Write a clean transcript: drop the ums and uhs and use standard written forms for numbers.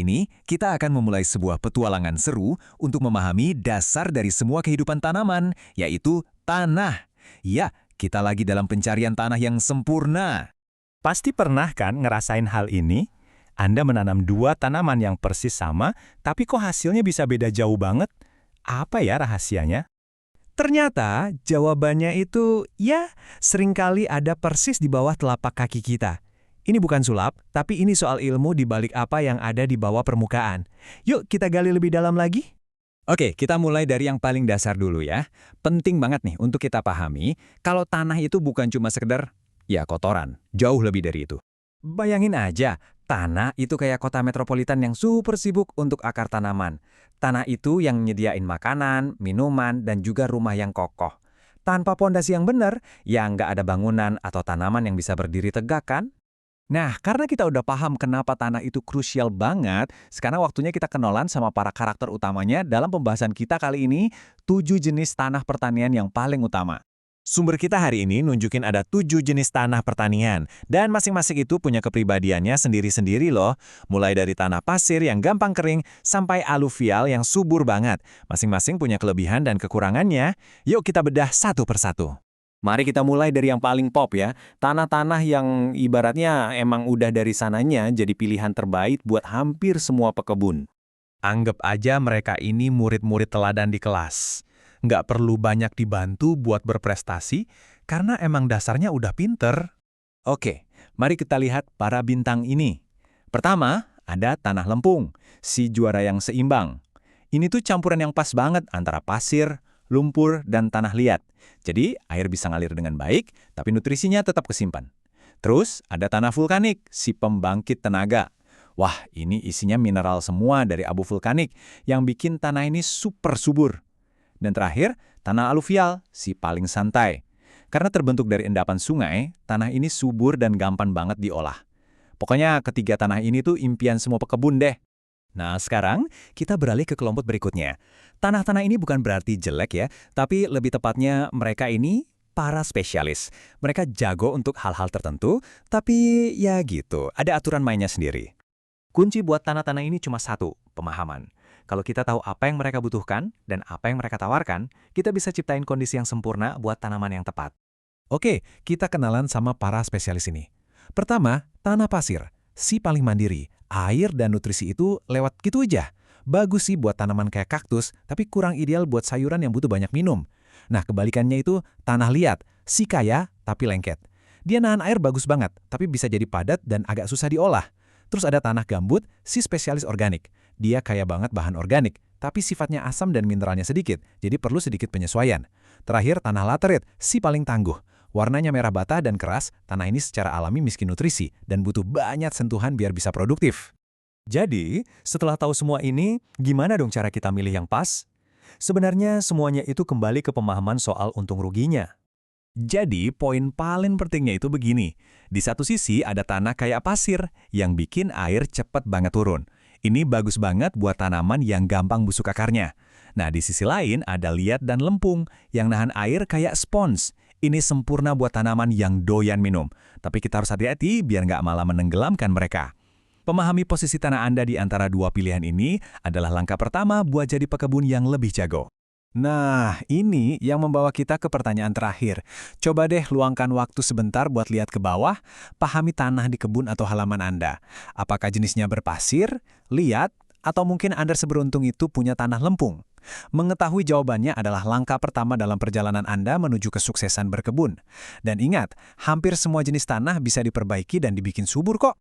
Kali ini, kita akan memulai sebuah petualangan seru untuk memahami dasar dari semua kehidupan tanaman, yaitu tanah. Ya, kita lagi dalam pencarian tanah yang sempurna. Pasti pernah kan ngerasain hal ini? Anda menanam dua tanaman yang persis sama, tapi kok hasilnya bisa beda jauh banget? Apa ya rahasianya? Ternyata jawabannya itu, ya, seringkali ada persis di bawah telapak kaki kita. Ini bukan sulap, tapi ini soal ilmu di balik apa yang ada di bawah permukaan. Yuk kita gali lebih dalam lagi. Oke, kita mulai dari yang paling dasar dulu ya. Penting banget nih untuk kita pahami, kalau tanah itu bukan cuma sekedar, ya kotoran, jauh lebih dari itu. Bayangin aja, tanah itu kayak kota metropolitan yang super sibuk untuk akar tanaman. Tanah itu yang nyediain makanan, minuman, dan juga rumah yang kokoh. Tanpa pondasi yang benar, ya nggak ada bangunan atau tanaman yang bisa berdiri tegak kan? Nah, karena kita udah paham kenapa tanah itu krusial banget, sekarang waktunya kita kenalan sama para karakter utamanya dalam pembahasan kita kali ini, 7 jenis tanah pertanian yang paling utama. Sumber kita hari ini nunjukin ada 7 jenis tanah pertanian, dan masing-masing itu punya kepribadiannya sendiri-sendiri loh. Mulai dari tanah pasir yang gampang kering, sampai aluvial yang subur banget. Masing-masing punya kelebihan dan kekurangannya. Yuk kita bedah satu persatu. Mari kita mulai dari yang paling pop ya, tanah-tanah yang ibaratnya emang udah dari sananya jadi pilihan terbaik buat hampir semua pekebun. Anggap aja mereka ini murid-murid teladan di kelas. Nggak perlu banyak dibantu buat berprestasi, karena emang dasarnya udah pinter. Oke, mari kita lihat para bintang ini. Pertama, ada tanah lempung, si juara yang seimbang. Ini tuh campuran yang pas banget antara pasir, lumpur, dan tanah liat. Jadi, air bisa ngalir dengan baik, tapi nutrisinya tetap kesimpan. Terus, ada tanah vulkanik, si pembangkit tenaga. Wah, ini isinya mineral semua dari abu vulkanik, yang bikin tanah ini super subur. Dan terakhir, tanah aluvial, si paling santai. Karena terbentuk dari endapan sungai, tanah ini subur dan gampang banget diolah. Pokoknya ketiga tanah ini tuh impian semua pekebun deh. Nah, sekarang kita beralih ke kelompok berikutnya. Tanah-tanah ini bukan berarti jelek ya, tapi lebih tepatnya mereka ini para spesialis. Mereka jago untuk hal-hal tertentu, tapi ya gitu, ada aturan mainnya sendiri. Kunci buat tanah-tanah ini cuma satu, pemahaman. Kalau kita tahu apa yang mereka butuhkan dan apa yang mereka tawarkan, kita bisa ciptain kondisi yang sempurna buat tanaman yang tepat. Oke, kita kenalan sama para spesialis ini. Pertama, tanah pasir. Si paling mandiri. Air dan nutrisi itu lewat gitu aja. Bagus sih buat tanaman kayak kaktus, tapi kurang ideal buat sayuran yang butuh banyak minum. Nah, kebalikannya itu tanah liat. Si kaya, tapi lengket. Dia nahan air bagus banget, tapi bisa jadi padat dan agak susah diolah. Terus ada tanah gambut, si spesialis organik. Dia kaya banget bahan organik, tapi sifatnya asam dan mineralnya sedikit, jadi perlu sedikit penyesuaian. Terakhir, tanah laterit, si paling tangguh. Warnanya merah bata dan keras, tanah ini secara alami miskin nutrisi dan butuh banyak sentuhan biar bisa produktif. Jadi, setelah tahu semua ini, gimana dong cara kita milih yang pas? Sebenarnya semuanya itu kembali ke pemahaman soal untung ruginya. Jadi, poin paling pentingnya itu begini. Di satu sisi ada tanah kayak pasir yang bikin air cepat banget turun. Ini bagus banget buat tanaman yang gampang busuk akarnya. Nah, di sisi lain ada liat dan lempung yang nahan air kayak spons. Ini sempurna buat tanaman yang doyan minum. Tapi kita harus hati-hati biar nggak malah menenggelamkan mereka. Pemahami posisi tanah Anda di antara dua pilihan ini adalah langkah pertama buat jadi pekebun yang lebih jago. Nah, ini yang membawa kita ke pertanyaan terakhir. Coba deh luangkan waktu sebentar buat lihat ke bawah, pahami tanah di kebun atau halaman Anda. Apakah jenisnya berpasir, liat, atau mungkin Anda seberuntung itu punya tanah lempung? Mengetahui jawabannya adalah langkah pertama dalam perjalanan Anda menuju kesuksesan berkebun. Dan ingat, hampir semua jenis tanah bisa diperbaiki dan dibikin subur kok.